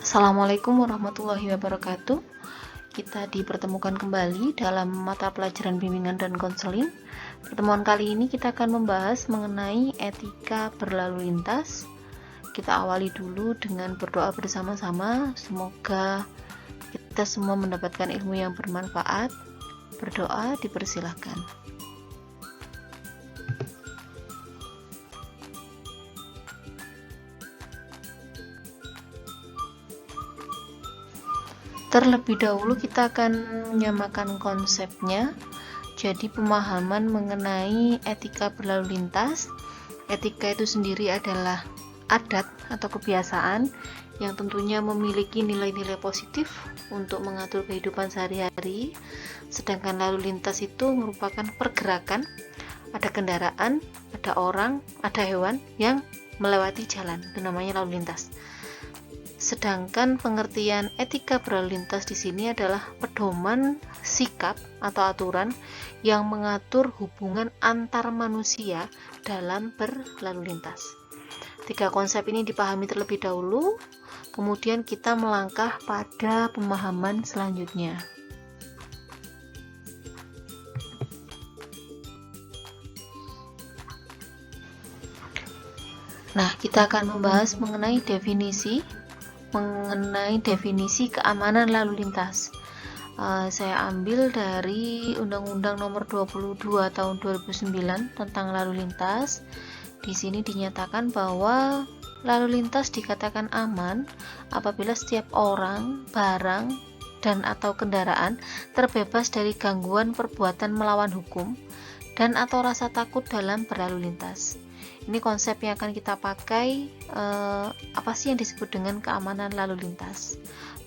Assalamualaikum warahmatullahi wabarakatuh. Kita dipertemukan kembali dalam mata pelajaran bimbingan dan konseling. Pertemuan kali ini kita akan membahas mengenai etika berlalu lintas. Kita awali dulu dengan berdoa bersama-sama. Semoga kita semua mendapatkan ilmu yang bermanfaat. Berdoa dipersilahkan. Terlebih dahulu kita akan menyamakan konsepnya. Jadi pemahaman mengenai etika berlalu lintas. Etika itu sendiri adalah adat atau kebiasaan yang tentunya memiliki nilai-nilai positif untuk mengatur kehidupan sehari-hari. Sedangkan lalu lintas itu merupakan pergerakan, ada kendaraan, ada orang, ada hewan yang melewati jalan, itu namanya lalu lintas. Sedangkan pengertian etika berlalu lintas di sini adalah pedoman sikap atau aturan yang mengatur hubungan antar manusia dalam berlalu lintas. Tiga konsep ini dipahami terlebih dahulu, kemudian kita melangkah pada pemahaman selanjutnya. Nah, kita akan membahas mengenai definisi keamanan lalu lintas. Saya ambil dari Undang-Undang Nomor 22 Tahun 2009 tentang lalu lintas. Di sini dinyatakan bahwa lalu lintas dikatakan aman apabila setiap orang, barang, dan atau kendaraan terbebas dari gangguan perbuatan melawan hukum dan atau rasa takut dalam berlalu lintas. Ini konsep yang akan kita pakai, apa sih yang disebut dengan keamanan lalu lintas,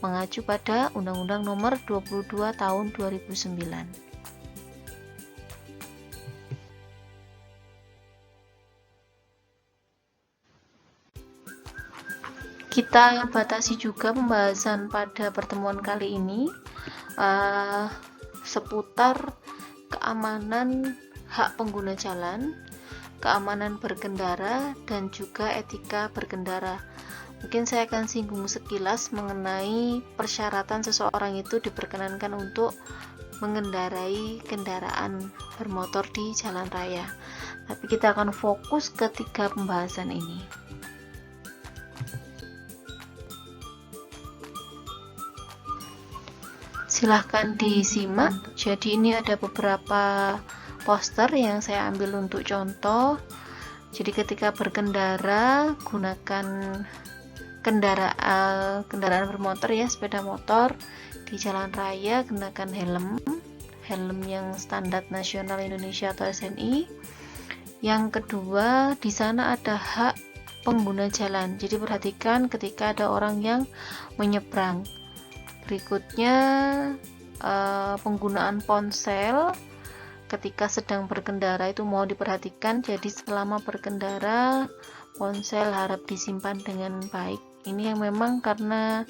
mengacu pada Undang-Undang Nomor 22 Tahun 2009. Kita batasi juga pembahasan pada pertemuan kali ini seputar keamanan hak pengguna jalan, keamanan berkendara, dan juga etika berkendara. Mungkin saya akan singgung sekilas mengenai persyaratan seseorang itu diperkenankan untuk mengendarai kendaraan bermotor di jalan raya. Tapi kita akan fokus ke tiga pembahasan ini. Silahkan disimak. Jadi ini ada beberapa poster yang saya ambil untuk contoh. Jadi ketika berkendara, gunakan kendaraan bermotor ya, sepeda motor di jalan raya, gunakan helm yang standar nasional Indonesia atau SNI. Yang kedua, di sana ada hak pengguna jalan. Jadi perhatikan ketika ada orang yang menyeberang. Berikutnya, penggunaan ponsel ketika sedang berkendara itu mau diperhatikan. Jadi selama berkendara, ponsel harap disimpan dengan baik. Ini yang memang karena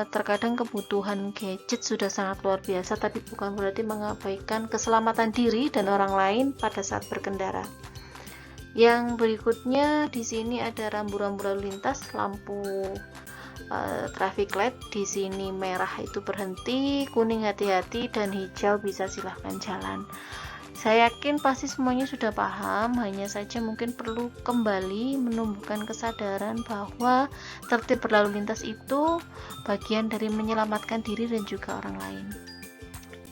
terkadang kebutuhan gadget sudah sangat luar biasa, tapi bukan berarti mengabaikan keselamatan diri dan orang lain pada saat berkendara. Yang berikutnya di sini ada rambu-rambu lalu lintas, lampu traffic light. Di sini merah itu berhenti, kuning hati-hati, dan hijau bisa silahkan jalan. Saya yakin pasti semuanya sudah paham, hanya saja mungkin perlu kembali menumbuhkan kesadaran bahwa tertib berlalu lintas itu bagian dari menyelamatkan diri dan juga orang lain.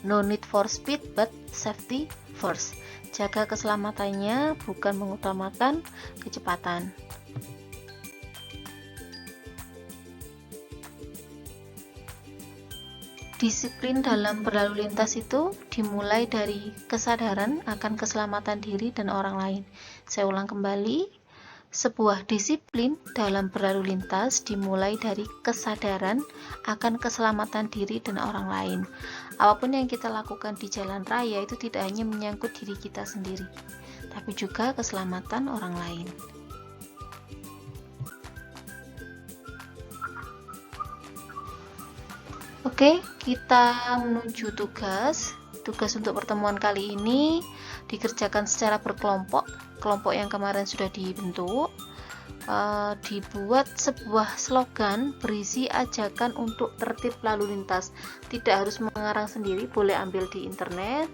No need for speed but safety first. Jaga keselamatannya, bukan mengutamakan kecepatan. Disiplin dalam berlalu lintas itu dimulai dari kesadaran akan keselamatan diri dan orang lain. Saya ulang kembali, sebuah disiplin dalam berlalu lintas dimulai dari kesadaran akan keselamatan diri dan orang lain. Apapun yang kita lakukan di jalan raya itu tidak hanya menyangkut diri kita sendiri, tapi juga keselamatan orang lain. Oke, kita menuju tugas. Tugas untuk pertemuan kali ini dikerjakan secara berkelompok. Kelompok yang kemarin sudah dibentuk. dibuat sebuah slogan berisi ajakan untuk tertib lalu lintas. Tidak harus mengarang sendiri, boleh ambil di internet,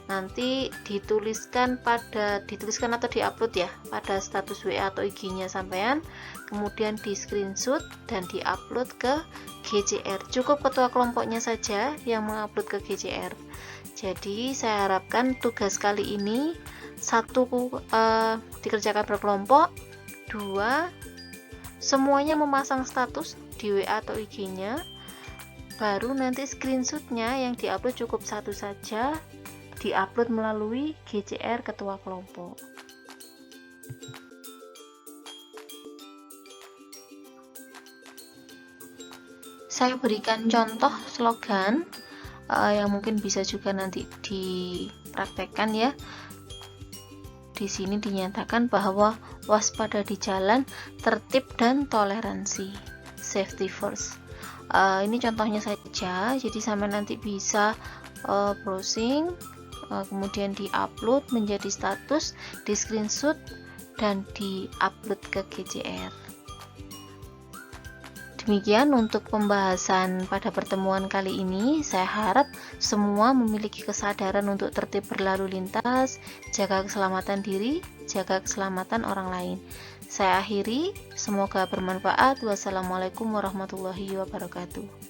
nanti dituliskan atau diupload ya pada status WA atau IG-nya sampean, kemudian di screenshot dan diupload ke GCR. Cukup ketua kelompoknya saja yang mengupload ke GCR. Jadi saya harapkan tugas kali ini, 1, dikerjakan berkelompok, 2, semuanya memasang status di WA atau IG-nya, baru nanti screenshotnya yang diupload cukup 1 saja, diupload melalui GCR ketua kelompok. Saya berikan contoh slogan yang mungkin bisa juga nanti dipraktekkan ya. Di sini dinyatakan bahwa waspada di jalan, tertib dan toleransi, safety first. Ini contohnya saja, jadi sampai nanti bisa browsing, kemudian diupload menjadi status, di screenshot dan diupload ke GCR. Demikian untuk pembahasan pada pertemuan kali ini. Saya harap semua memiliki kesadaran untuk tertib berlalu lintas, jaga keselamatan diri, jaga keselamatan orang lain. Saya akhiri, semoga bermanfaat. Wassalamualaikum warahmatullahi wabarakatuh.